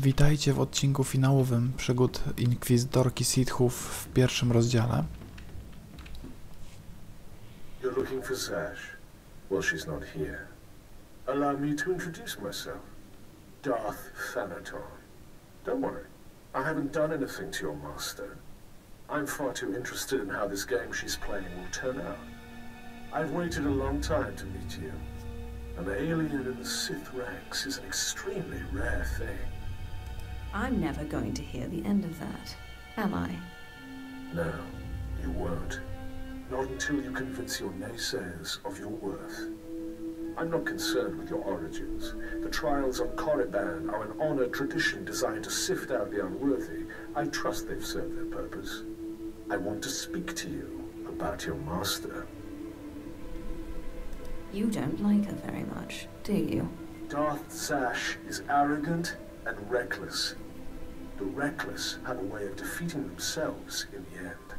Witajcie w odcinku finałowym przygód Inkwizytorki Sithów w pierwszym rozdziale. You're looking for Zash? Well, she's not here. Allow me to introduce myself. Darth Thanaton. Don't worry, I haven't done anything to your master. I'm far too interested in how this game she's playing will turn out. I've waited a long time to meet you. An alien in the Sith ranks is an extremely rare thing. I'm never going to hear the end of that, am I? No, you won't. Not until you convince your naysayers of your worth. I'm not concerned with your origins. The trials on Korriban are an honored tradition designed to sift out the unworthy. I trust they've served their purpose. I want to speak to you about your master. You don't like her very much, do you? Darth Zash is arrogant and reckless. The reckless have a way of defeating themselves in the end.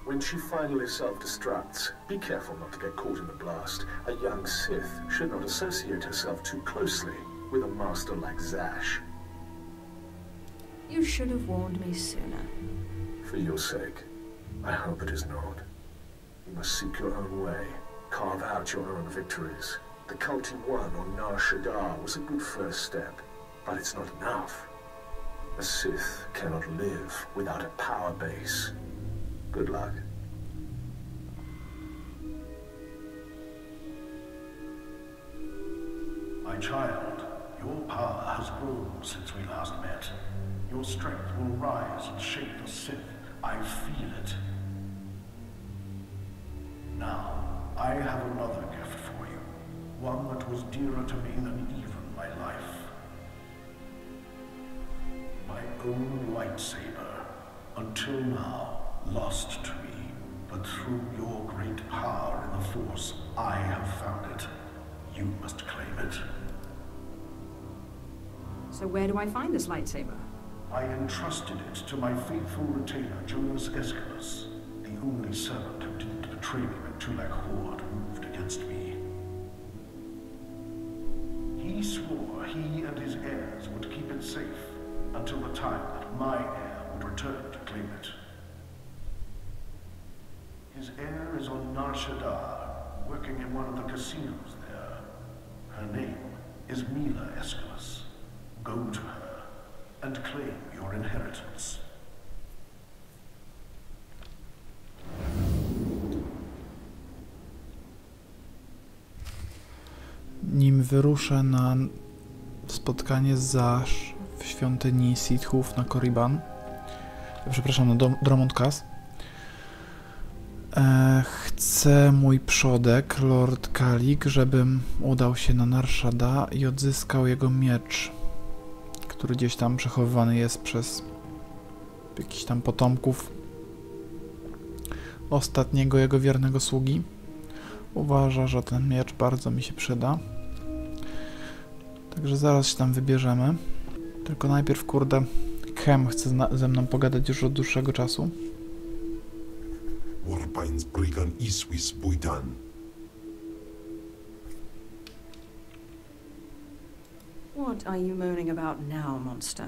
When she finally self-destructs, be careful not to get caught in the blast. A young Sith should not associate herself too closely with a master like Zash. You should have warned me sooner. For your sake, I hope it is not. You must seek your own way, carve out your own victories. The cult you won on Nar Shaddaa was a good first step, but it's not enough. A Sith cannot live without a power base. Good luck. My child, your power has grown since we last met. Your strength will rise and shake the Sith. I feel it. Now, I have another gift for you. One that was dearer to me than even my life. My own lightsaber, until now, lost to me, but through your great power in the Force, I have found it. You must claim it. So where do I find this lightsaber? I entrusted it to my faithful retainer, Jonas Escalus, the only servant who didn't betray me when Tulak Horda moved against me. He swore he and his heirs would keep it safe until the time that my heir would return to claim it. His heir is on Nar Shaddaa, working in one of the casinos there. Her name is Mila Escalus. Go to her and claim your inheritance. Nim wyruszę na spotkanie z Zash w świątyni Sithów na Korriban, przepraszam, na Dromund Kaas, chcę mój przodek, Lord Kalik, żebym udał się na Nar Shaddaa i odzyskał jego miecz, który gdzieś tam przechowywany jest przez jakichś tam potomków ostatniego jego wiernego sługi. Uważa, że ten miecz bardzo mi się przyda. Także zaraz się tam wybierzemy. Tylko najpierw, kurde, Kem chce ze mną pogadać już od dłuższego czasu. What are you moaning about now, monster?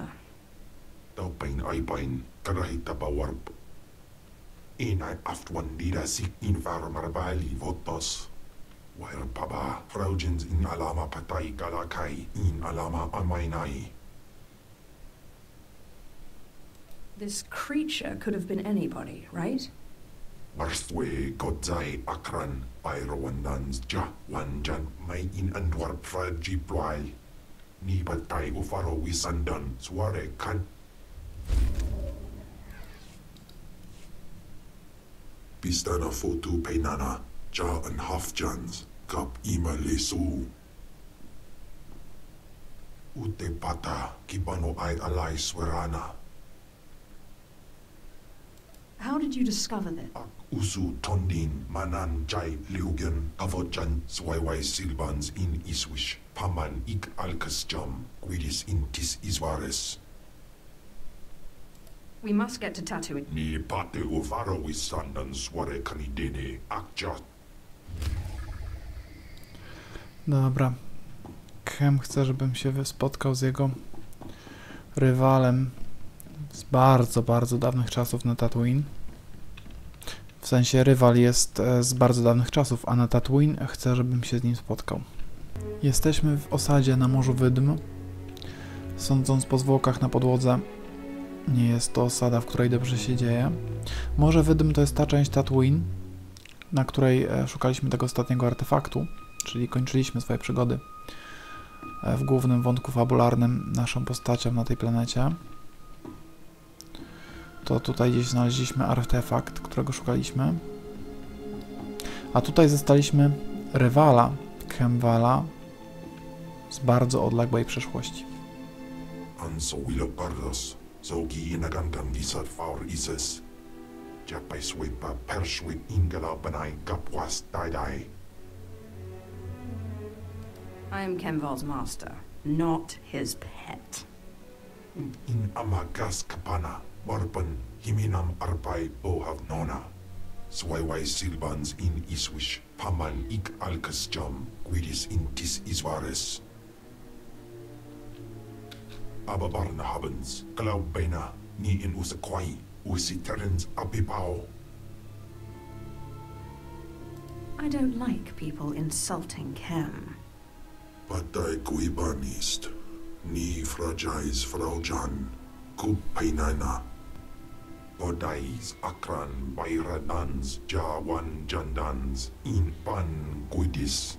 Inai aftwan lida sik in varmarbali votos. Wire paba, fraujins in alama patai galakai in alama amainai. This creature could have been anybody, right? Warstwe godzai akran, pyrowanans ja wanjan mai in antwarp fraji ploy. Ni patai ufaro wisandan sware kan. Bistana fotu peinana, ja en hafjans, kap ima lesu. Ute pata, kibano ai alai swerana. How did you discover this? Ak usu tondin, manan jai liugen, kavojan swaiwai silbans in iswish, paman ik alkasjam, quidis intis iswares. We must get to Tatooine. Ni pate uvaro wisandan sware kanidene akja. Dobra. Kem chce, żebym się spotkał z jego rywalem z bardzo, bardzo dawnych czasów na Tatooine. W sensie rywal jest z bardzo dawnych czasów, a na Tatooine chcę, żebym się z nim spotkał. Jesteśmy w osadzie na Morzu Wydm. Sądząc po zwłokach na podłodze, nie jest to osada, w której dobrze się dzieje. Morze Wydm to jest ta część Tatooine, na której szukaliśmy tego ostatniego artefaktu, czyli kończyliśmy swoje przygody w głównym wątku fabularnym naszą postacią na tej planecie. To tutaj gdzieś znaleźliśmy artefakt, którego szukaliśmy. A tutaj zostaliśmy rywala Kemvala z bardzo odległej przeszłości. I am Kemval's master, not his pet. In amagas kapana, warpan himinam arpai bohavnona. Swaiwai silbans in iswish, paman ik alkas jam, quidis intis isvares. Ababarna habens, glaubena, ni in usaquai, usiterens abibao. I don't like people insulting Kem. Patai kuibanist, ni fragais fraujan, kupainana. Podais akran bayradans, jawan jandans, in pan guidis.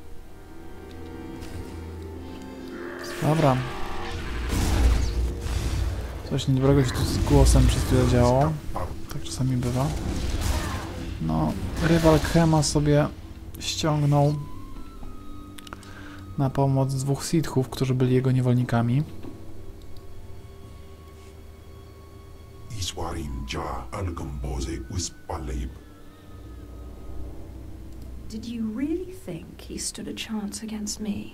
Dobra. Coś niedobrego się tu z głosem przez chwilę działo. Tak czasami bywa. No, rywal Kema sobie ściągnął na pomoc dwóch Sithów, którzy byli jego niewolnikami. Did you really think he stood a chance against me?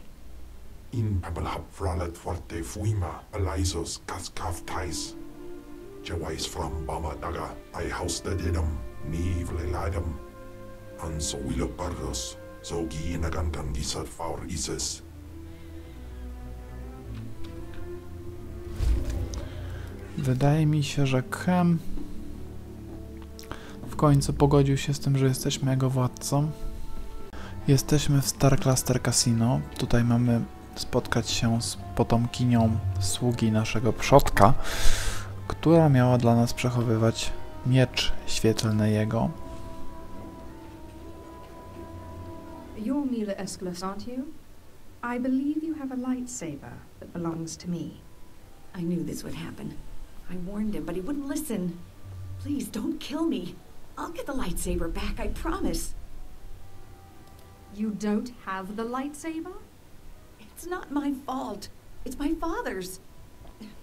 In Pabelhab Fralet Forte Fuima, Elisos Kaskaftais. Jawais from Bama Daga, I housted idem, ni vleladem. And so we look bardos, so gi nagangan gisat faur ises. Wydaje mi się, że Kem w końcu pogodził się z tym, że jesteśmy jego władcą. Jesteśmy w Star Cluster Casino. Tutaj mamy spotkać się z potomkinią sługi naszego przodka, która miała dla nas przechowywać miecz świetlny jego. You're Mila Escalus, aren't you? I believe you have a lightsaber that belongs to me. I knew this would happen. I warned him, but he wouldn't listen. Please, don't kill me. I'll get the lightsaber back, I promise. You don't have the lightsaber? It's not my fault. It's my father's.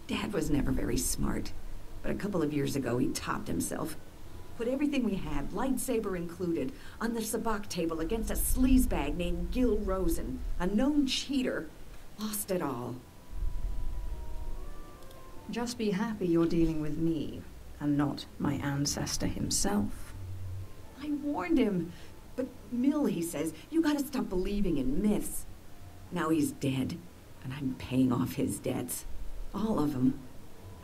Dad was never very smart, but a couple of years ago he topped himself. Put everything we had, lightsaber included, on the sabacc table against a sleazebag named Gil Rosen, a known cheater. Lost it all. Just be happy you're dealing with me, and not my ancestor himself. I warned him, but Mill, he says, you gotta stop believing in myths. Now he's dead, and I'm paying off his debts. All of them.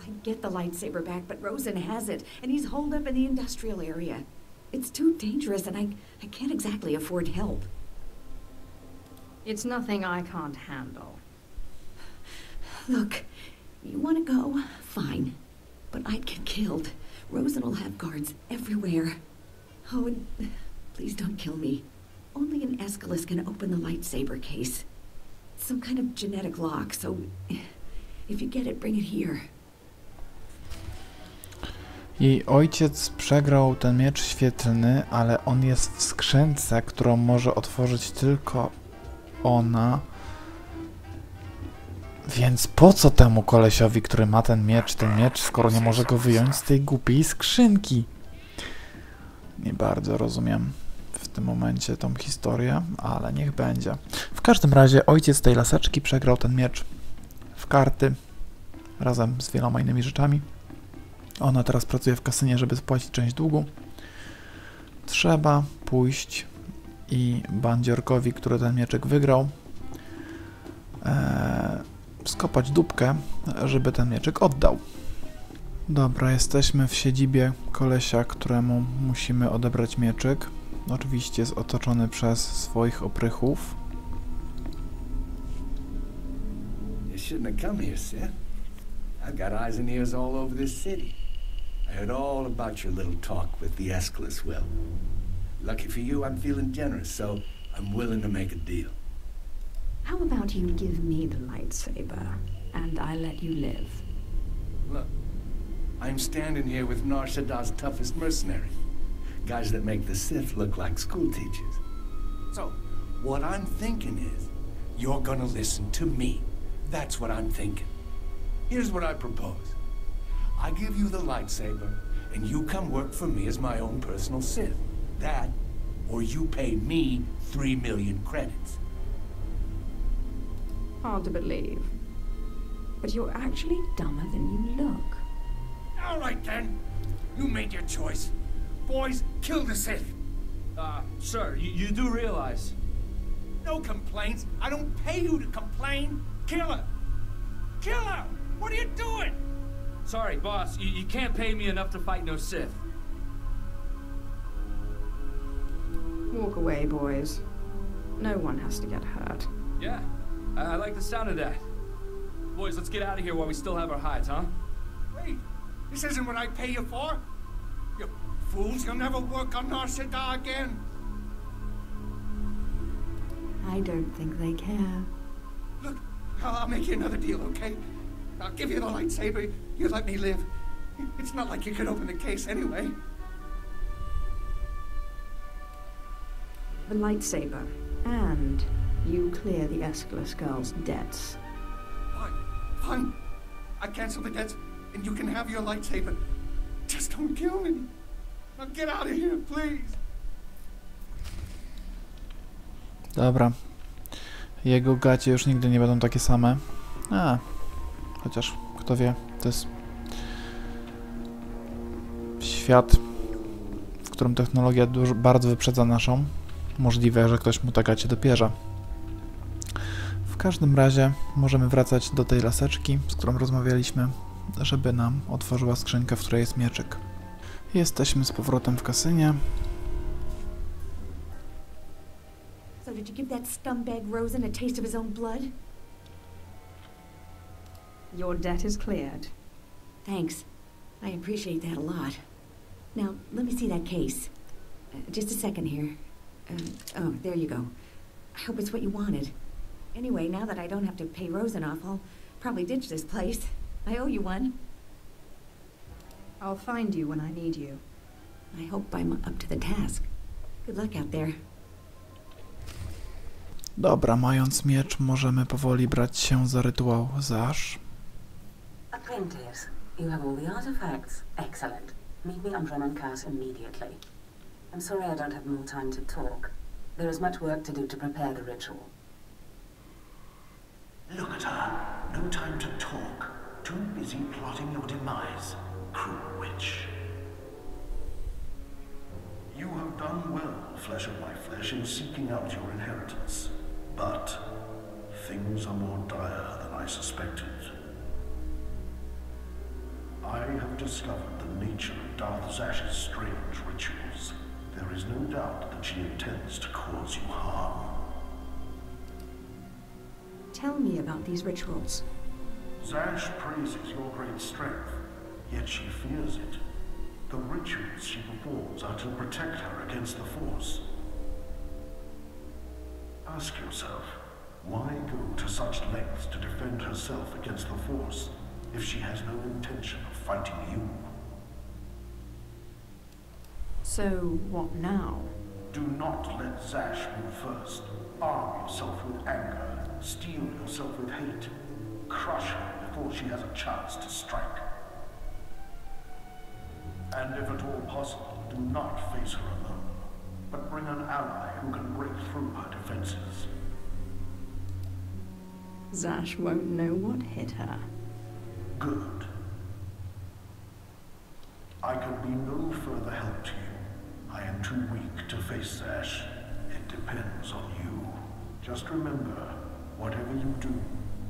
I'd get the lightsaber back, but Rosen has it, and he's holed up in the industrial area. It's too dangerous, and I can't exactly afford help. It's nothing I can't handle. Look, you want to go? Fine. But I'd get killed. Rosen will have guards everywhere. Oh, and please don't kill me. Only an Escalus can open the lightsaber case. It's some kind of genetic lock, so if you get it, bring it here. Jej ojciec przegrał ten miecz świetlny, ale on jest w skrzynce, którą może otworzyć tylko ona. Więc po co temu kolesiowi, który ma ten miecz, skoro nie może go wyjąć z tej głupiej skrzynki? Nie bardzo rozumiem w tym momencie tą historię, ale niech będzie. W każdym razie ojciec tej laseczki przegrał ten miecz w karty razem z wieloma innymi rzeczami. Ona teraz pracuje w kasynie, żeby spłacić część długu. Trzeba pójść i bandziorkowi, który ten mieczek wygrał, skopać dupkę, żeby ten mieczyk oddał. Dobra, jesteśmy w siedzibie kolesia, któremu musimy odebrać mieczyk. Oczywiście jest otoczony przez swoich oprychów. You shouldn't have come here, Sith. I've got eyes and ears all over this city. I heard all about your little talk with the Escalus will. Lucky for you, I'm feeling generous, so I'm willing to make a deal. How about you give me the lightsaber, and I let you live? Look, I'm standing here with Nar Shaddah's toughest mercenaries. Guys that make the Sith look like school teachers. So, what I'm thinking is, you're gonna listen to me. That's what I'm thinking. Here's what I propose. I give you the lightsaber, and you come work for me as my own personal Sith. That, or you pay me 3 million credits. Hard to believe. But you're actually dumber than you look. All right then. You made your choice. Boys, kill the Sith. Sir, you do realize... No complaints. I don't pay you to complain. Kill her. Kill her. What are you doing? Sorry, boss. You can't pay me enough to fight no Sith. Walk away, boys. No one has to get hurt. Yeah, I like the sound of that. Boys, let's get out of here while we still have our hides, huh? Wait. This isn't what I pay you for. You fools, you'll never work on Nar Shaddaa again. I don't think they care. Look, I'll make you another deal, okay? I'll give you the lightsaber. You let me live. It's not like you could open the case anyway. The lightsaber. And you clear the Escalus girl's debts. Fine. Fine. I cancel the debts, and you can have your lightsaber. Just don't kill me. Now get out of here, please. Dobra. Jego gacie już nigdy nie będą takie same. Chociaż, kto wie, to jest świat, w którym technologia bardzo wyprzedza naszą. Możliwe, że ktoś mu te gacie dopierze. W każdym razie możemy wracać do tej laseczki, z którą rozmawialiśmy, żeby nam otworzyła skrzynkę, w której jest mieczyk. Jesteśmy z powrotem w kasynie. So did you give that scumbag Rosen a taste of his own blood? Your debt is cleared. Thanks. I appreciate that a lot. Now, let me see that case. Just a second here. Oh, there you go. I hope it's what you wanted. Anyway, now that I don't have to pay Rosen off, I'll probably ditch this place. I owe you one. I'll find you when I need you. I hope I'm up to the task. Good luck out there. Dobra, mając miecz, możemy powoli brać się za rytuał Zash. Apprentice, you have all the artifacts. Excellent. Meet me on Dremon immediately. I'm sorry I don't have more time to talk. There is much work to do to prepare the ritual. Look at her. No time to talk. Too busy plotting your demise, cruel witch. You have done well, flesh of my flesh, in seeking out your inheritance. But things are more dire than I suspected. I have discovered the nature of Darth Zash's strange rituals. There is no doubt that she intends to cause you harm. Tell me about these rituals. Zash praises your great strength, yet she fears it. The rituals she performs are to protect her against the Force. Ask yourself, why go to such lengths to defend herself against the Force if she has no intention of fighting you? So, what now? Do not let Zash move first. Arm yourself with anger, steel yourself with hate. Crush her before she has a chance to strike. And if at all possible, do not face her alone, but bring an ally who can break through her defenses. Zash won't know what hit her. Good. I can be no further help to you. I am too weak to face Zash. It depends on you. Just remember, whatever you do,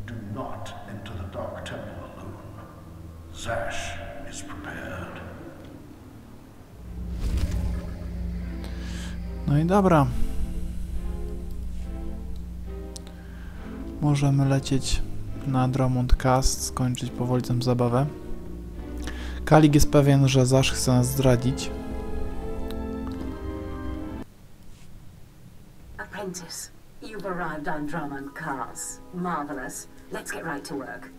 Do not enter the Dark Temple alone. Zash is prepared. No i dobra. Możemy lecieć na Drummond Cast, skończyć powoli tę zabawę. Kalik jest pewien, że Zash chce nas zdradzić. Apprentice, you've arrived on Drummond Cast. Marvelous. Let's get right to work.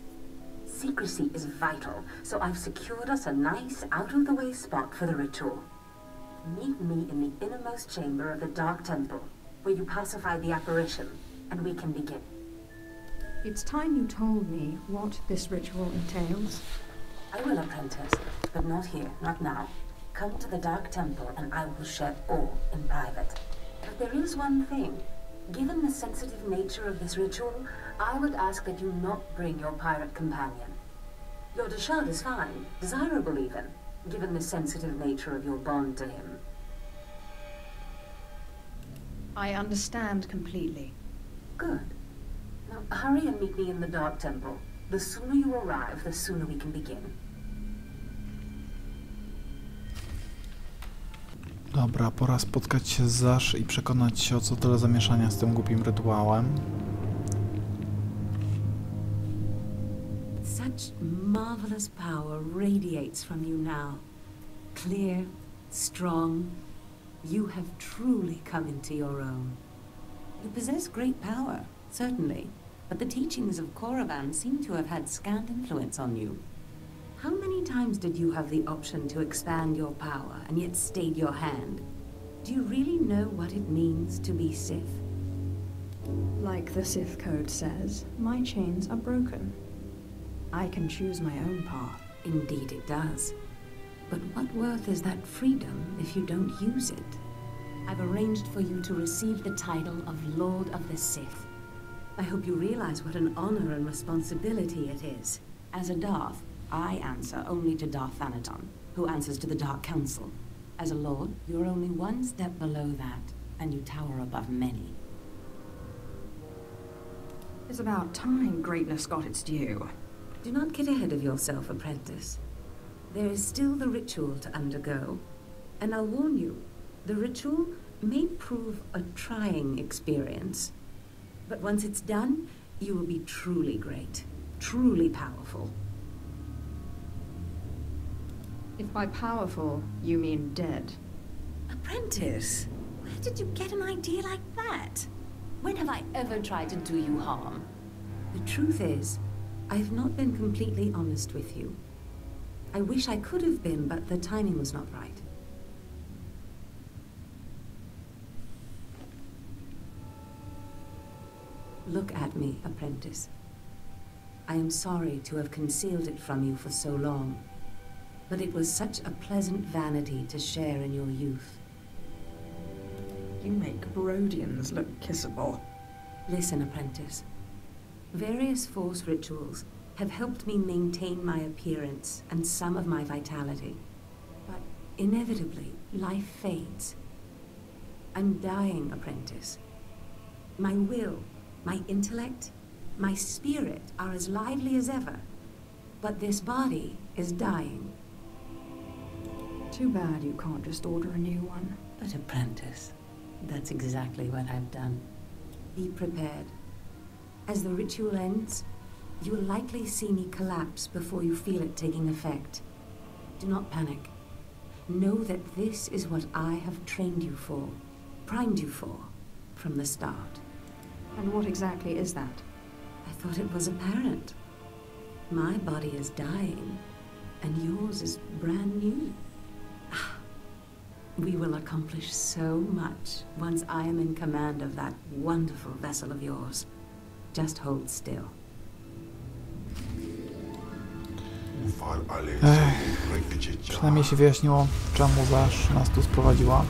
Secrecy is vital, so I've secured us a nice, out-of-the-way spot for the ritual. Meet me in the innermost chamber of the Dark Temple, where you pacify the apparition, and we can begin. It's time you told me what this ritual entails. I will, apprentice, but not here, not now. Come to the Dark Temple and I will share all in private. But there is one thing. Given the sensitive nature of this ritual, I would ask that you not bring your pirate companion. Your Deshard is fine, desirable even, given the sensitive nature of your bond to him. I understand completely. Good. Now hurry and meet me in the Dark Temple. The sooner you arrive, the sooner we can begin. Dobra, pora spotkać się z Zash i przekonać się, o co tyle zamieszania z tym głupim rytuałem. Such marvelous power radiates from you now. Clear, strong. You have truly come into your own. You possess great power, certainly, but the teachings of Korriban seem to have had scant influence on you. How many times did you have the option to expand your power and yet stayed your hand? Do you really know what it means to be Sith? Like the Sith code says, my chains are broken. I can choose my own path. Indeed it does. But what worth is that freedom if you don't use it? I've arranged for you to receive the title of Lord of the Sith. I hope you realize what an honor and responsibility it is. As a Darth, I answer only to Darth Thanaton, who answers to the Dark Council. As a Lord, you're only one step below that, and you tower above many. It's about time greatness got its due. Do not get ahead of yourself, apprentice. There is still the ritual to undergo, and I'll warn you, the ritual may prove a trying experience. But once it's done, you will be truly great, truly powerful. If by powerful, you mean dead. Apprentice, where did you get an idea like that? When have I ever tried to do you harm? The truth is, I've not been completely honest with you. I wish I could have been, but the timing was not right. Look at me, apprentice. I am sorry to have concealed it from you for so long, but it was such a pleasant vanity to share in your youth. You make Brodians look kissable. Listen, apprentice. Various Force rituals have helped me maintain my appearance and some of my vitality. But inevitably, life fades. I'm dying, apprentice. My will, my intellect, my spirit are as lively as ever. But this body is dying. Too bad you can't just order a new one. But apprentice, that's exactly what I've done. Be prepared. As the ritual ends, you will likely see me collapse before you feel it taking effect. Do not panic. Know that this is what I have trained you for, primed you for, from the start. And what exactly is that? I thought it was apparent. My body is dying, and yours is brand new. We will accomplish so much once I am in command of that wonderful vessel of yours. Just hold still. Przynajmniej się wyjaśniło, czemu Zash nas tu sprowadziła.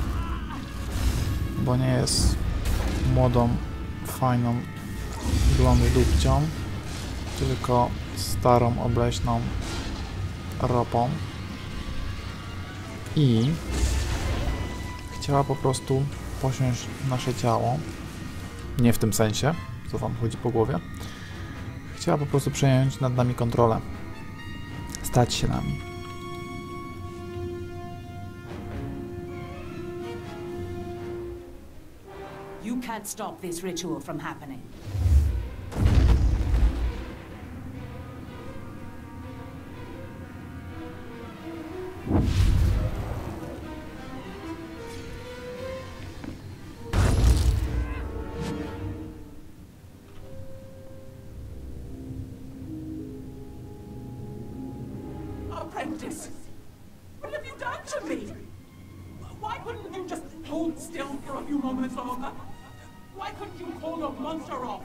Bo nie jest młodą, fajną, blondą dupcią, tylko starą, obleśną ropą. I chciała po prostu posiąść nasze ciało. Nie w tym sensie, co wam chodzi po głowie. Chciała po prostu przejąć nad nami kontrolę. Stać się nami. You can't stop this ritual from happening. Apprentice, what have you done to me? Why couldn't you just hold still for a few moments longer? Why couldn't you call the monster off?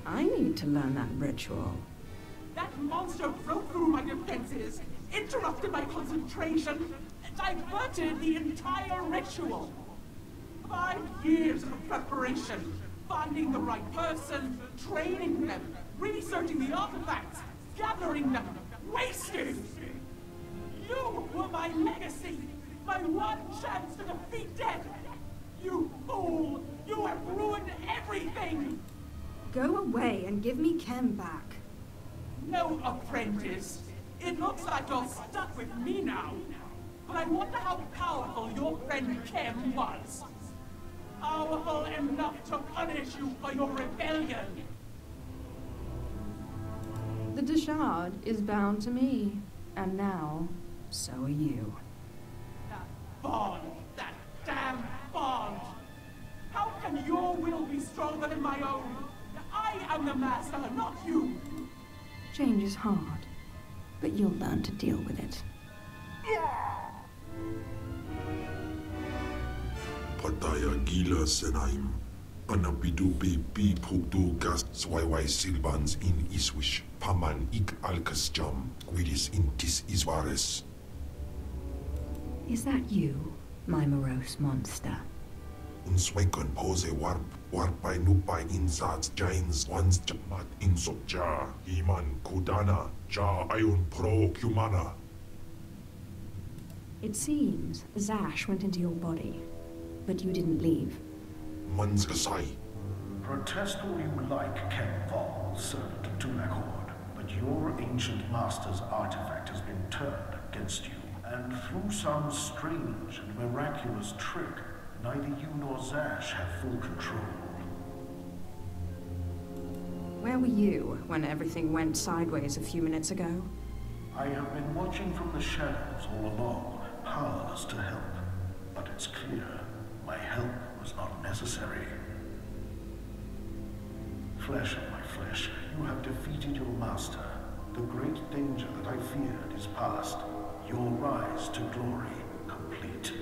I need to learn that ritual. That monster broke through my defenses, interrupted my concentration, diverted the entire ritual. 5 years of preparation, finding the right person, training them, researching the artifacts, gathering them, wasted! You were my legacy, my one chance to defeat death! You fool! You have ruined everything! Go away and give me Kem back. No, apprentice. It looks like you're stuck with me now. But I wonder how powerful your friend Kem was. Powerful enough to punish you for your rebellion. The Deshard is bound to me, and now, so are you. That bond! That damn bond! How can your will be stronger than my own? I am the master, not you! Change is hard, but you'll learn to deal with it. Pataya gila senaim. Anapidu be pukdu gas swaiwai silbans in iswish. Paman ik alkas jam. Guidis intis isvares. Is that you, my morose monster? Unswenken pose warp by nupai insats jains once jamat insokja. Iman kudana ja ayun pro humana. It seems Zash went into your body, but you didn't leave. Manskasai. Protest all you like, Ken Vol, servant of Tulak Horda, but your ancient master's artifact has been turned against you, and through some strange and miraculous trick, neither you nor Zash have full control. Where were you when everything went sideways a few minutes ago? I have been watching from the shadows all along, powerless to help. But it's clear, my help was not necessary. Flesh of my flesh, you have defeated your master. The great danger that I feared is past. Your rise to glory complete.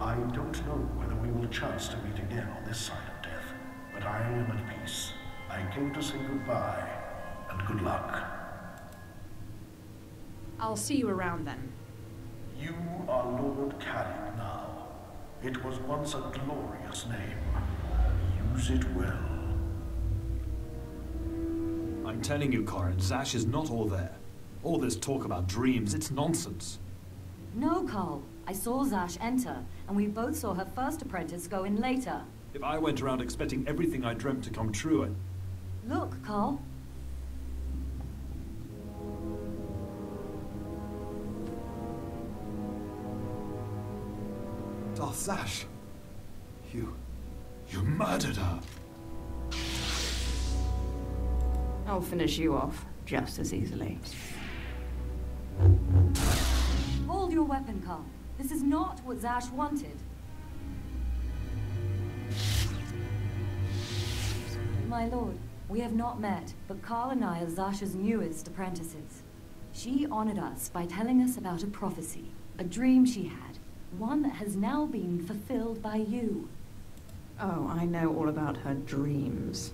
I don't know whether we will chance to meet again on this side of death, but I am at peace. I came to say goodbye, and good luck. I'll see you around then. You are Lord Khalid now. It was once a glorious name. Use it well. I'm telling you, Corin, Zash is not all there. All this talk about dreams, it's nonsense. No, Carl. I saw Zash enter, and we both saw her first apprentice go in later. If I went around expecting everything I dreamt to come true, Look, Carl. Darth Zash, you murdered her. I'll finish you off just as easily. Hold your weapon, Carl. This is not what Zash wanted. My lord, we have not met, but Carl and I are Zash's newest apprentices. She honored us by telling us about a prophecy, a dream she had, one that has now been fulfilled by you. Oh, I know all about her dreams.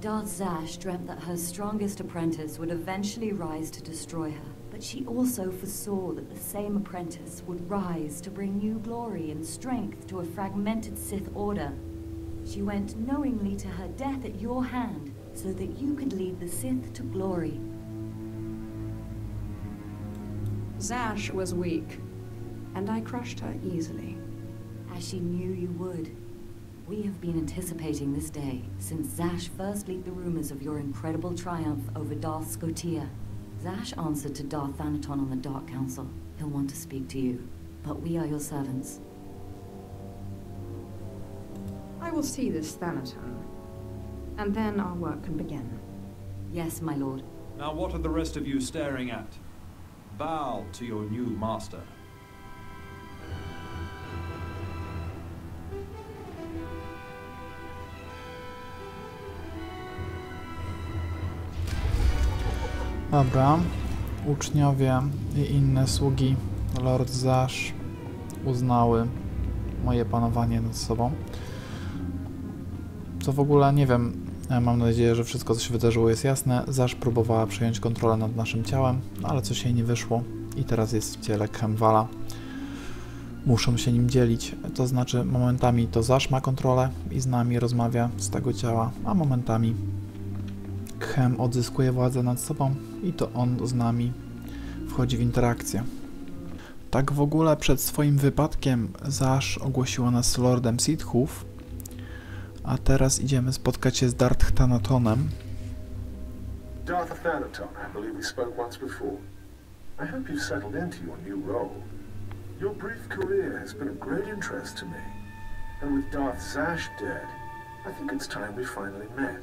Darth Zash dreamt that her strongest apprentice would eventually rise to destroy her, but she also foresaw that the same apprentice would rise to bring new glory and strength to a fragmented Sith Order. She went knowingly to her death at your hand, so that you could lead the Sith to glory. Zash was weak, and I crushed her easily. As she knew you would. We have been anticipating this day since Zash first leaked the rumors of your incredible triumph over Darth SWTOR. Zash answered to Darth Thanaton on the Dark Council. He'll want to speak to you, but we are your servants. I will see this Thanaton, and then our work can begin. Yes, my lord. Now what are the rest of you staring at? Bow to your new master. Dobra, uczniowie i inne sługi Lord Zash uznały moje panowanie nad sobą. Co w ogóle nie wiem, mam nadzieję, że wszystko co się wydarzyło jest jasne. Zash próbowała przejąć kontrolę nad naszym ciałem, ale coś jej nie wyszło i teraz jest w ciele Khemwala. Muszą się nim dzielić, to znaczy momentami to Zash ma kontrolę i z nami rozmawia z tego ciała, a momentami Khem odzyskuje władzę nad sobą i to on z nami wchodzi w interakcję. Tak w ogóle przed swoim wypadkiem Zash ogłosiła nas Lordem Sithów, a teraz idziemy spotkać się z Darth Thanatonem. Darth Thanaton, I believe we spoke once before. I hope you've settled into your new role. Your brief career has been of great interest to me, and with Darth Zash dead, I think it's time we finally met.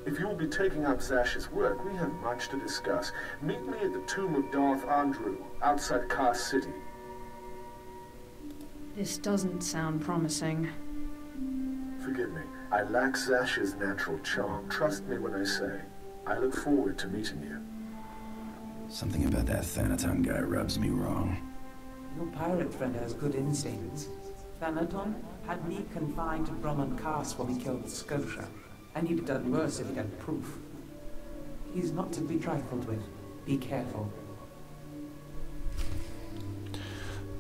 If you'll be taking up Zash's work, we have much to discuss. Meet me at the tomb of Darth Andrew, outside Kars City. This doesn't sound promising. Forgive me, I lack Zash's natural charm. Trust me when I say, I look forward to meeting you. Something about that Thanaton guy rubs me wrong. Your pirate friend has good instincts. Thanaton had me confined to Brahman Kars while he killed Scotia. And he'd have done worse if he'd had proof. He's not to be trifled with. Be careful.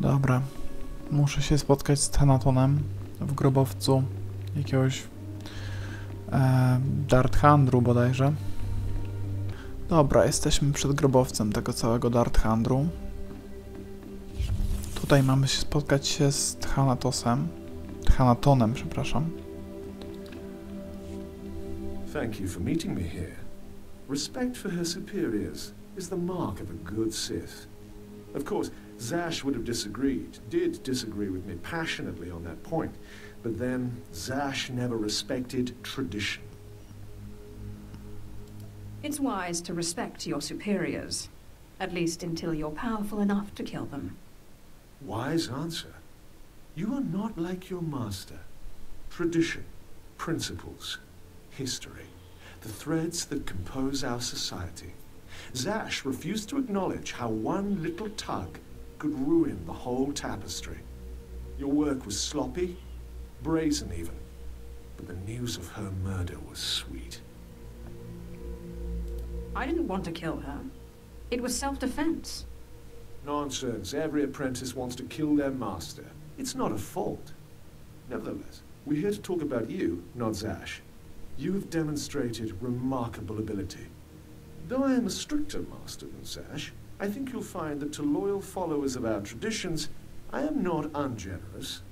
Dobra, muszę się spotkać z Thanatonem w grobowcu jakiegoś Darth Handru bodajże. Dobra, jesteśmy przed grobowcem tego całego Darth Handru. Tutaj mamy się spotkać się z Thanatonem, przepraszam. Thank you for meeting me here. Respect for her superiors is the mark of a good Sith. Of course, Zash would have did disagree with me passionately on that point, but then Zash never respected tradition. It's wise to respect your superiors, at least until you're powerful enough to kill them. Wise answer. You are not like your master. Tradition, principles, history, the threads that compose our society. Zash refused to acknowledge how one little tug could ruin the whole tapestry. Your work was sloppy, brazen even, but the news of her murder was sweet. I didn't want to kill her. It was self-defense. Nonsense. Every apprentice wants to kill their master. It's not a fault. Nevertheless, we're here to talk about you, not Zash. You have demonstrated remarkable ability. Though I am a stricter master than Zash, I think you'll find that to loyal followers of our traditions, I am not ungenerous.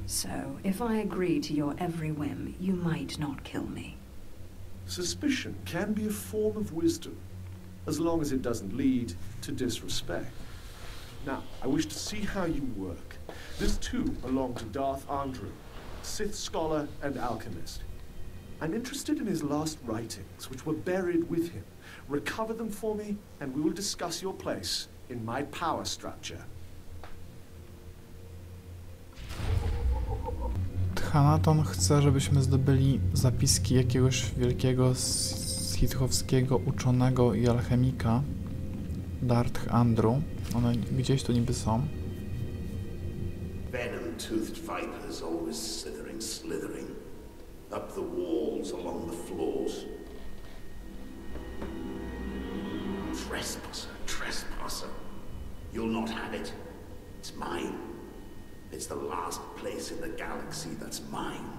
So, if I agree to your every whim, you might not kill me. Suspicion can be a form of wisdom, as long as it doesn't lead to disrespect. Now, I wish to see how you work. This too belonged to Darth Andrew, Sith scholar and alchemist. I'm interested in his last writings, which were buried with him. Recover them for me, and we will discuss your place in my power structure. Thanaton chce, żebyśmy zdobyli zapiski jakiegoś wielkiego sithowskiego uczonego i alchemika, Darth Andrew. One gdzieś tu niby są. Venom-toothed vipers always slithering. Up the walls, along the floors. Trespasser. You'll not have it. It's mine. It's the last place in the galaxy that's mine.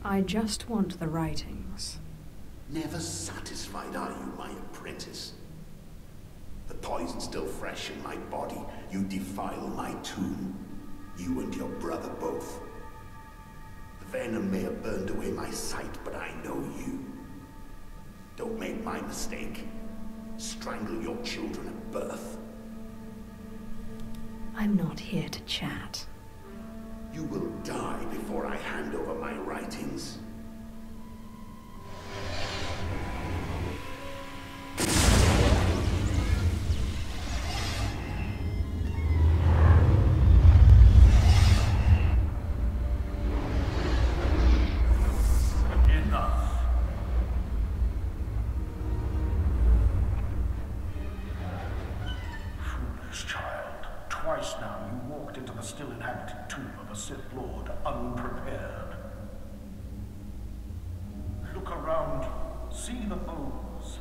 I just want the writings. Never satisfied are you, my apprentice? The poison's still fresh in my body. You defile my tomb. You and your brother both. The venom may have burned away my sight, but I know you. Don't make my mistake. Strangle your children at birth. I'm not here to chat. You will die before I hand over my writings. Twice now you walked into the still inhabited tomb of a Sith Lord unprepared. Look around. See the bones,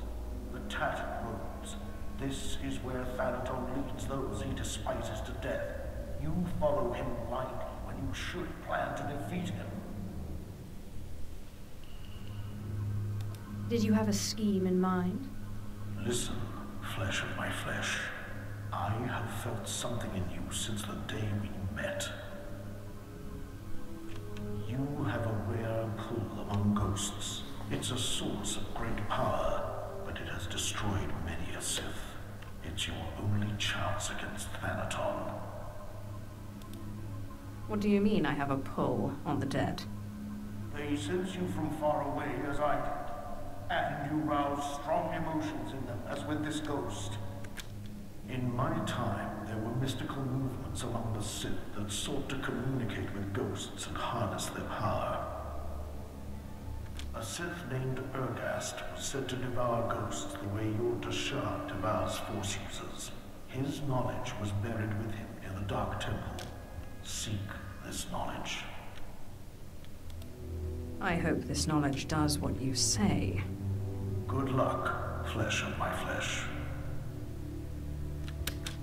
the tattered robes. This is where Thanaton leads those he despises to death. You follow him blindly when you should plan to defeat him. Did you have a scheme in mind? Listen, flesh of my flesh. I have felt something in you since the day we met. You have a rare pull among ghosts. It's a source of great power, but it has destroyed many a Sith. It's your only chance against Thanaton. What do you mean I have a pull on the dead? They sense you from far away as I did, and you rouse strong emotions in them, as with this ghost. In my time, there were mystical movements among the Sith that sought to communicate with ghosts and harness their power. A Sith named Ergast was said to devour ghosts the way your Dashar devours Force users. His knowledge was buried with him in the Dark Temple. Seek this knowledge. I hope this knowledge does what you say. Good luck, flesh of my flesh.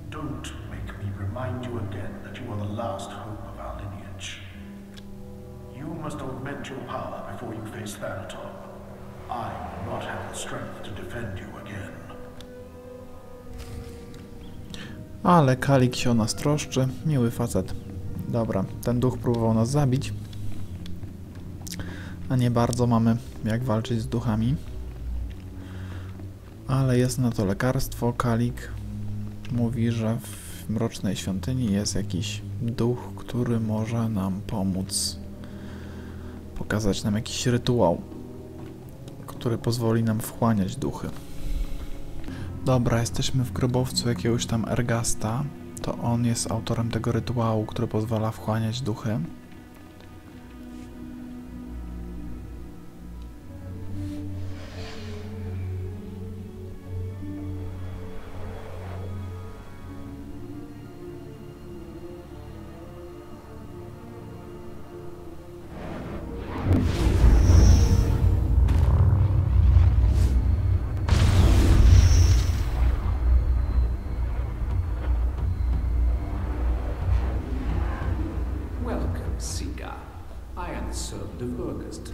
Don't make me remind you again that you are the last hope of our lineage. You must augment your power before you face Thanaton. I will not have the strength to defend you again. Ale Kalik się o nas troszczy. Miły facet. Dobra, ten duch próbował nas zabić. A nie bardzo mamy jak walczyć z duchami. Ale jest na to lekarstwo. Kalik mówi, że w mrocznej świątyni jest jakiś duch, który może nam pomóc. Pokazać nam jakiś rytuał, który pozwoli nam wchłaniać duchy. Dobra, jesteśmy w grobowcu jakiegoś tam Ergasta. To on jest autorem tego rytuału, który pozwala wchłaniać duchy.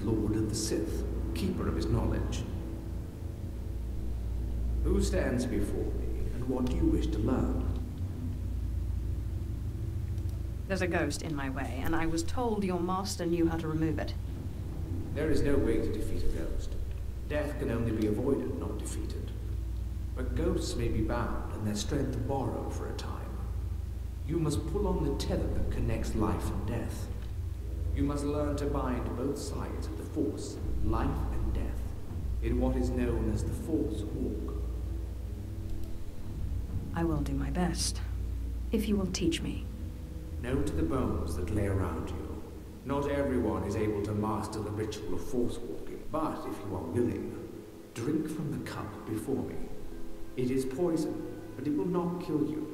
Lord of the Sith, keeper of his knowledge. Who stands before me, and what do you wish to learn? There's a ghost in my way, and I was told your master knew how to remove it. There is no way to defeat a ghost. Death can only be avoided, not defeated. But ghosts may be bound, and their strength borrowed for a time. You must pull on the tether that connects life and death. You must learn to bind both sides of the Force, life and death, in what is known as the Force Walk. I will do my best, if you will teach me. Know to the bones that lay around you. Not everyone is able to master the ritual of Force walking, but if you are willing, drink from the cup before me. It is poison, but it will not kill you.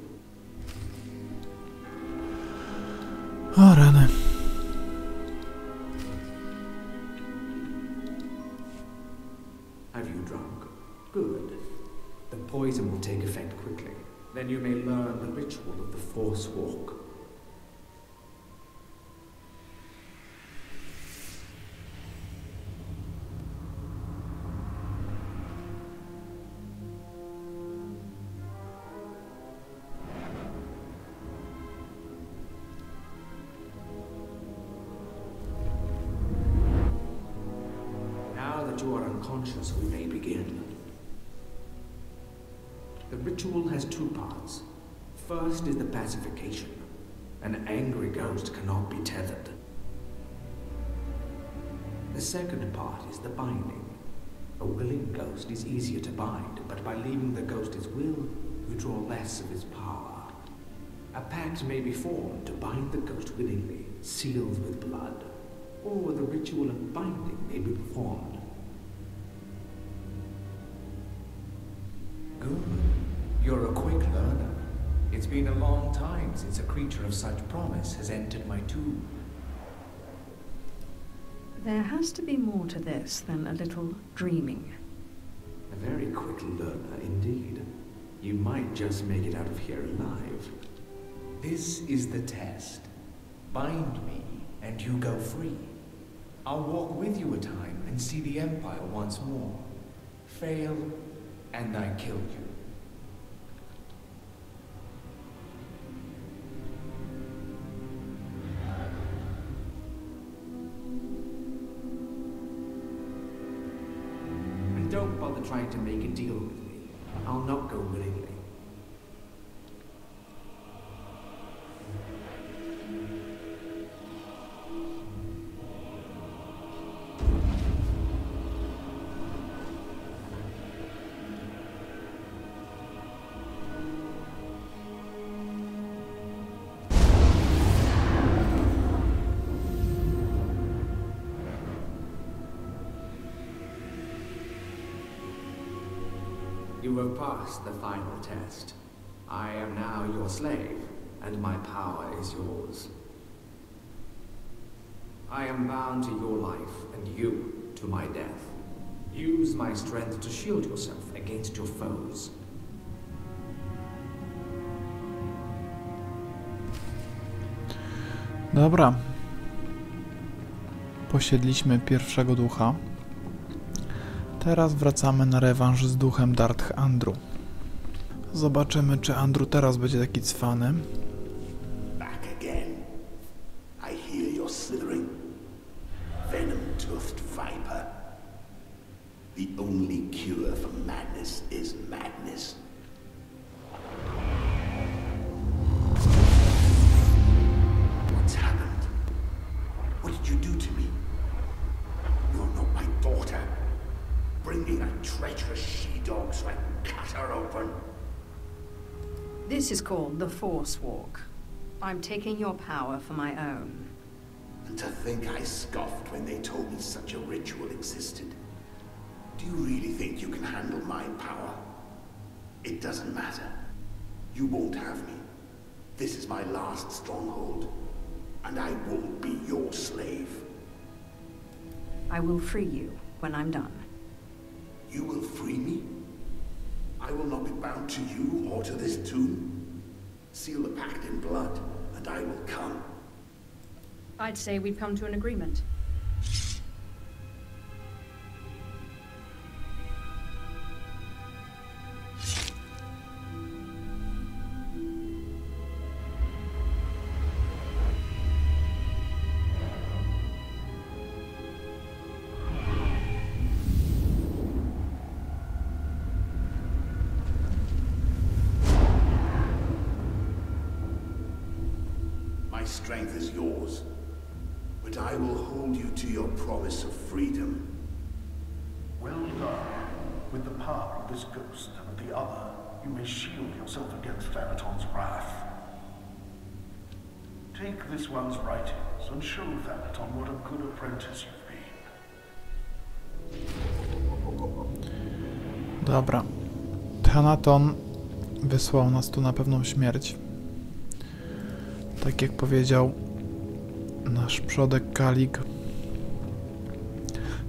O rany. Have you drunk? Good. The poison will take effect quickly. Then you may learn the ritual of the Force Walk. unconscious, we may begin. The ritual has two parts. First is the pacification. An angry ghost cannot be tethered. The second part is the binding. A willing ghost is easier to bind, but by leaving the ghost his will, you draw less of his power. A pact may be formed to bind the ghost willingly, sealed with blood, or the ritual of binding may be performed. Good. You're a quick learner. It's been a long time since a creature of such promise has entered my tomb. There has to be more to this than a little dreaming. A very quick learner indeed. You might just make it out of here alive. This is the test. Bind me, and you go free. I'll walk with you a time and see the Empire once more. Fail, and I kill you. And don't bother trying to make a deal with me. I'll not go willingly. You have passed the final test. I am now your slave, and my power is yours. I am bound to your life, and you to my death. Use my strength to shield yourself against your foes. Dobra. Posiedliśmy pierwszego ducha. Teraz wracamy na rewanż z duchem Darth Andru. Zobaczymy, czy Andru teraz będzie taki cwany. Back again. I hear you're slithering. Venom-toothed viper. The only cure for madness is madness. What's happened? What did you do to me? You're not my daughter. Bringing a treacherous she-dog so I can cut her open. This is called the Force Walk. I'm taking your power for my own. And to think I scoffed when they told me such a ritual existed. Do you really think you can handle my power? It doesn't matter. You won't have me. This is my last stronghold. And I won't be your slave. I will free you when I'm done. You will free me? I will not be bound to you or to this tomb. Seal the pact in blood, and I will come. I'd say we've come to an agreement. My strength is yours, but I will hold you to your promise of freedom. Well done. With the power of this ghost and of the other, you may shield yourself against Thanaton's wrath. Take this one's writings and show Thanaton what a good apprentice you've been. Dobra. Thanaton wysłał nas tu na pewną śmierć. Tak jak powiedział nasz przodek Kalik,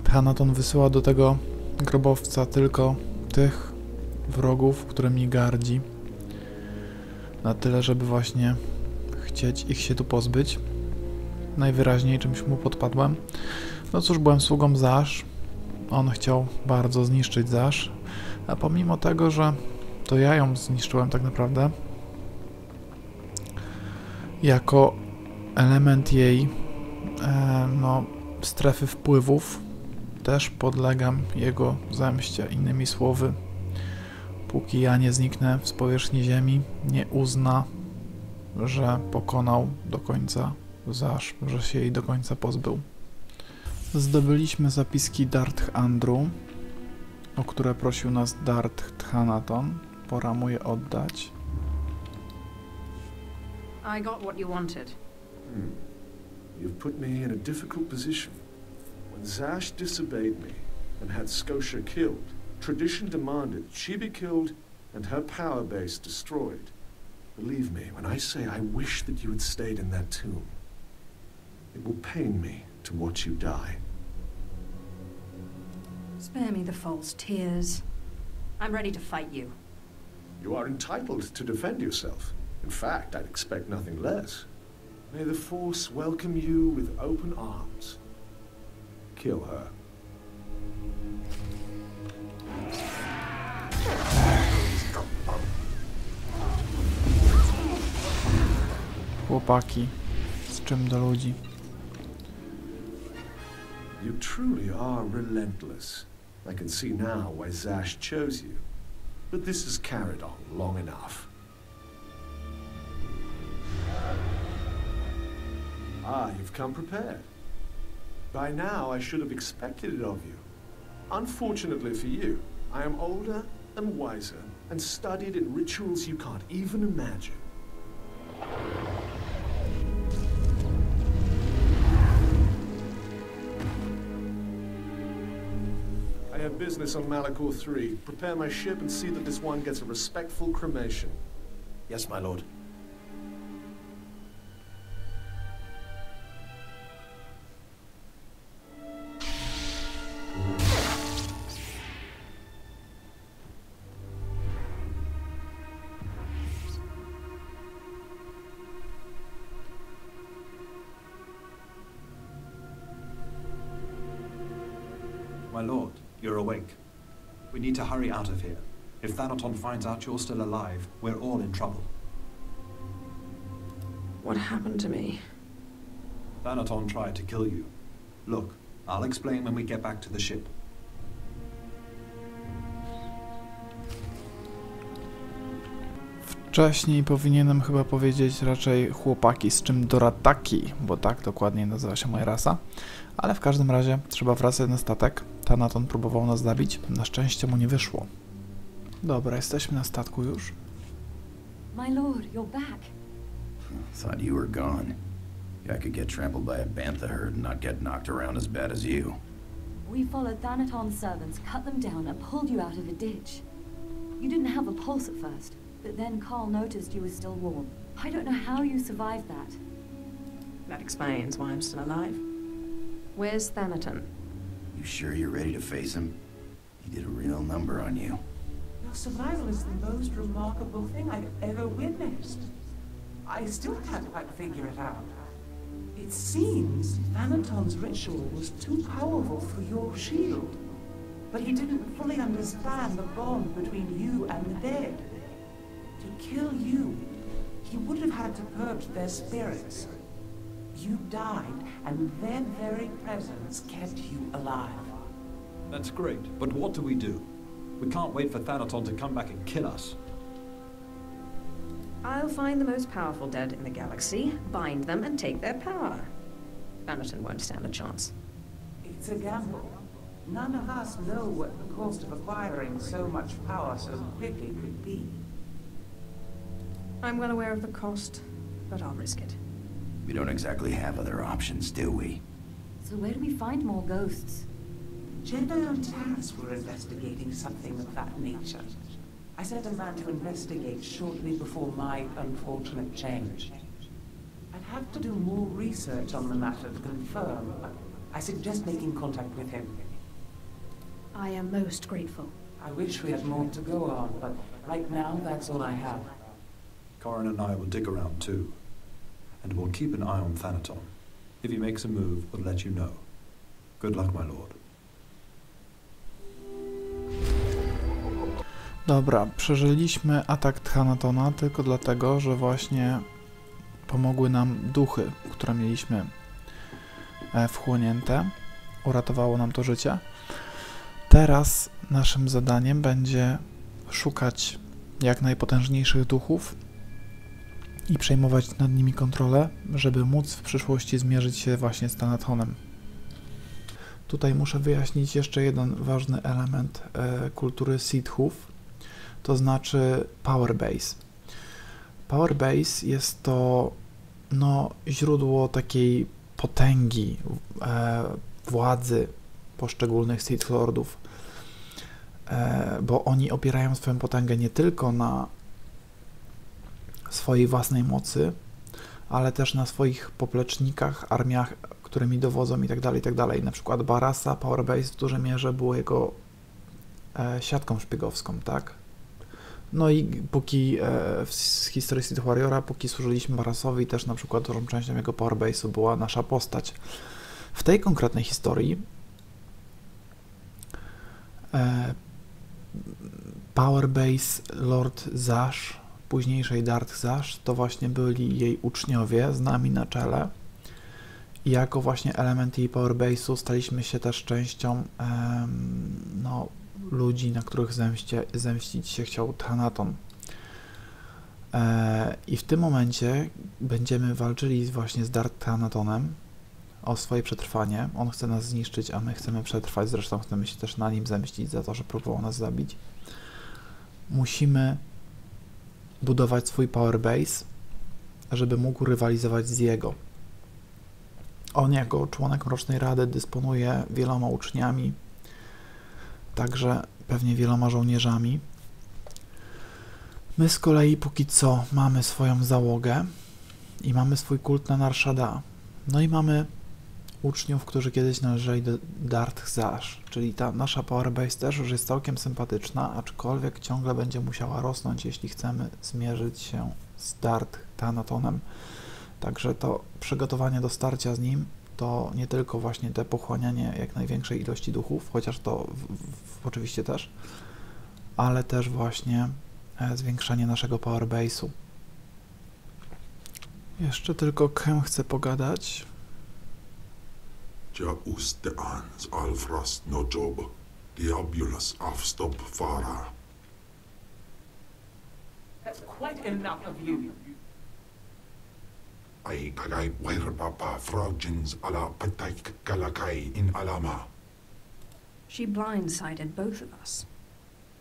Thanaton wysyła do tego grobowca tylko tych wrogów, którymi gardzi. Na tyle, żeby właśnie chcieć ich się tu pozbyć. Najwyraźniej czymś mu podpadłem. No cóż, byłem sługą Zash. On chciał bardzo zniszczyć Zash. A pomimo tego, że to ja ją zniszczyłem tak naprawdę, jako element jej no, strefy wpływów, też podlegam jego zemście. Innymi słowy, póki ja nie zniknę z powierzchni ziemi, nie uzna, że pokonał do końca Zash, że się jej do końca pozbył. Zdobyliśmy zapiski Darth Andrew, o które prosił nas Darth Thanaton. Pora mu je oddać. I got what you wanted. You've put me in a difficult position. When Zash disobeyed me and had SWTOR killed, tradition demanded she be killed and her power base destroyed. Believe me when I say I wish that you had stayed in that tomb. It will pain me to watch you die. Spare me the false tears. I'm ready to fight you. You are entitled to defend yourself. In fact, I'd expect nothing less. May the Force welcome you with open arms. Kill her. Chłopaki, z czym do ludzi? You truly are relentless. I can see now why Zash chose you. But this has carried on long enough. You've come prepared. By now, I should have expected it of you. Unfortunately for you, I am older and wiser and studied in rituals you can't even imagine. I have business on Malachor 3. Prepare my ship and see that this one gets a respectful cremation. Yes, my lord. My lord, you're awake. We need to hurry out of here. If Thanaton finds out you're still alive, we're all in trouble. What happened to me? Thanaton tried to kill you. Look, I'll explain when we get back to the ship. Wcześniej powinienem chyba powiedzieć raczej chłopaki z czym do rataki, bo tak dokładnie nazywa się moja rasa. Ale w każdym razie trzeba wracać na statek. Thanaton próbował nas zabić, na szczęście mu nie wyszło. Dobra, jesteśmy na statku już. My lord, you're back. Thought you were gone. I could get trampled by a bantha herd and not get knocked around as bad as you. We followed Thanaton's servants, cut them down, and pulled you out of a ditch. You didn't have a pulse at first, but then Carl noticed you were still warm. I don't know how you survived that. That explains why I'm still alive. Where's Thanaton? You sure you're ready to face him? He did a real number on you. Your survival is the most remarkable thing I've ever witnessed. I still can't quite figure it out. It seems Thanaton's ritual was too powerful for your shield. But he didn't fully understand the bond between you and the dead. To kill you, he would have had to purge their spirits. You died, and their very presence kept you alive. That's great, but what do? We can't wait for Thanaton to come back and kill us. I'll find the most powerful dead in the galaxy, bind them, and take their power. Thanaton won't stand a chance. It's a gamble. None of us know what the cost of acquiring so much power so quickly could be. I'm well aware of the cost, but I'll risk it. We don't exactly have other options, do we? So where do we find more ghosts? Jedi on Taris were investigating something of that nature. I sent a man to investigate shortly before my unfortunate change. I'd have to do more research on the matter to confirm, but I suggest making contact with him. I am most grateful. I wish we had more to go on, but right now that's all I have. Corin and I will dig around too. And we'll keep an eye on Thanaton. If he makes a move, we'll let you know. Good luck, my lord. Dobra, przeżyliśmy atak Thanatona tylko dlatego, że właśnie pomogły nam duchy, które mieliśmy wchłonięte. uratowało nam to życie. Teraz naszym zadaniem będzie szukać jak najpotężniejszych duchów i przejmować nad nimi kontrolę, żeby móc w przyszłości zmierzyć się właśnie z Thanatonem. Tutaj muszę wyjaśnić jeszcze jeden ważny element kultury Sithów, to znaczy Power Base. Power Base jest to źródło takiej potęgi, władzy poszczególnych Sith Lordów, bo oni opierają swoją potęgę nie tylko na swojej własnej mocy, ale też na swoich poplecznikach, armiach, którymi dowodzą itd., itd. Na przykład Barassa, Power Base w dużej mierze było jego siatką szpiegowską, tak? No i póki w historii Sith Warriora, póki służyliśmy Barassowi, też na przykład dużą częścią jego Power Base'u była nasza postać. W tej konkretnej historii Power Base Lord Zash, późniejszej Darth Zash, to właśnie byli jej uczniowie z nami na czele. I jako właśnie element jej Power Base'u staliśmy się też częścią ludzi, na których zemścić się chciał Thanaton. I w tym momencie będziemy walczyli właśnie z Darth Thanatonem o swoje przetrwanie. On chce nas zniszczyć, a my chcemy przetrwać, zresztą chcemy się też na nim zemścić za to, że próbował nas zabić. Musimy budować swój Power Base, żeby mógł rywalizować z jego. On jako członek Mrocznej Rady dysponuje wieloma uczniami, także pewnie wieloma żołnierzami. My z kolei póki co mamy swoją załogę i mamy swój kult na Nar Shaddaa. No i mamy uczniów, którzy kiedyś należeli do Darth Zash, czyli ta nasza Power Base też już jest całkiem sympatyczna, aczkolwiek ciągle będzie musiała rosnąć, jeśli chcemy zmierzyć się z Darth Thanatonem. Także to przygotowanie do starcia z nim to nie tylko właśnie te pochłanianie jak największej ilości duchów, chociaż to oczywiście też, ale też właśnie zwiększanie naszego Power Base'u. Jeszcze tylko Kem chce pogadać. Ja uste ans alfrast no job, diabolus afstop fara. That's quite enough of you. Ay kagay werbapa fraugens ala pataik kalakay in alama. She blindsided both of us.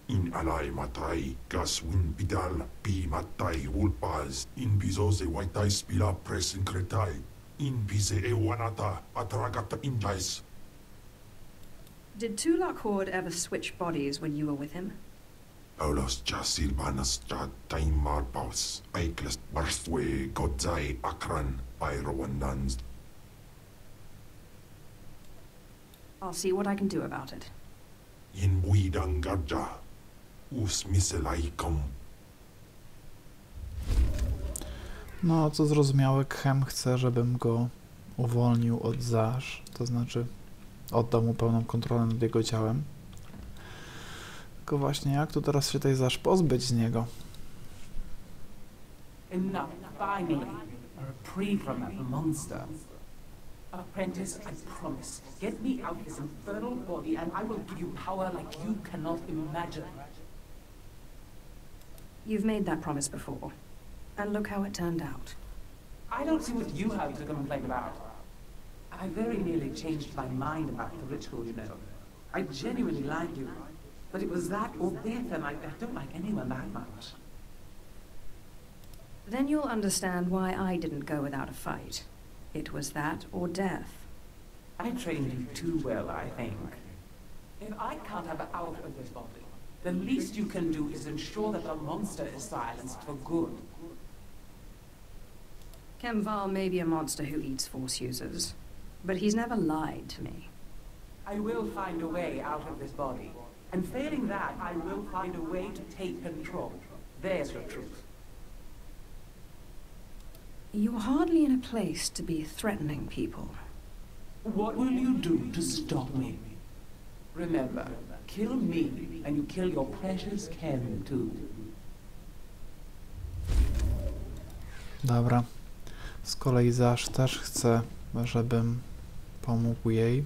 In alay matay gaswin bidal pi matay wulpaz in bizose waitay spila presinkretay in bize ewanata atragata indais. Did Tulak Horda ever switch bodies when you were with him? Aulos jasil banas ja taimar paus aikles barstwe godzai akran pyrowanans. I'll see what I can do about it. In buidang gadja us miselaikom. No, co zrozumiałe, Kem chce, żebym go uwolnił od Zash, to znaczy oddał mu pełną kontrolę nad jego ciałem. Tylko właśnie jak tu teraz się tej Zash pozbyć z niego? Enough, finally. A reprieve from that monster. Apprentice, I promise. Get me out of this infernal body and I will give you power like you cannot imagine. You've made that promise before, and look how it turned out. I don't see what you have to complain about. I very nearly changed my mind about the ritual, you know. I genuinely like you. But it was that or death, and I don't like anyone that much. Then you'll understand why I didn't go without a fight. It was that or death. I trained you too well, I think. If I can't have out of this body, the least you can do is ensure that the monster is silenced for good. Kemval may be a monster who eats Force users, but he's never lied to me. I will find a way out of this body. And failing that, I will find a way to take control. There's the truth. You're hardly in a place to be threatening people. What will you do to stop me? Remember, kill me, and you kill your precious Kem too. Dobra. Z kolei Zash też chce, żebym pomógł jej.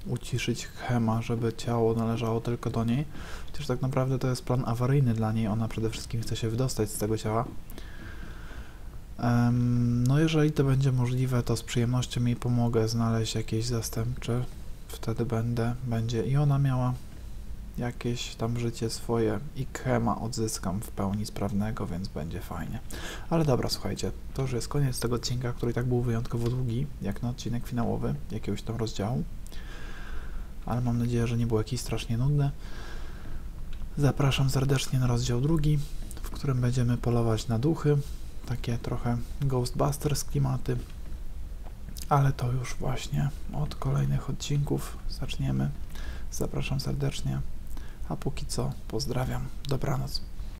uciszyć Hema, żeby ciało należało tylko do niej. Chociaż tak naprawdę to jest plan awaryjny dla niej, ona przede wszystkim chce się wydostać z tego ciała. No jeżeli to będzie możliwe, to z przyjemnością jej pomogę znaleźć jakieś zastępcze. Wtedy będzie i ona miała jakieś tam życie swoje i Hema odzyskam w pełni sprawnego, więc będzie fajnie. Ale dobra, słuchajcie, to już jest koniec tego odcinka, który i tak był wyjątkowo długi, jak na odcinek finałowy jakiegoś tam rozdziału. Ale mam nadzieję, że nie był jakiś strasznie nudny. Zapraszam serdecznie na rozdział drugi, w którym będziemy polować na duchy. Takie trochę Ghostbusters klimaty. Ale to już właśnie od kolejnych odcinków zaczniemy. Zapraszam serdecznie. A póki co pozdrawiam. Dobranoc.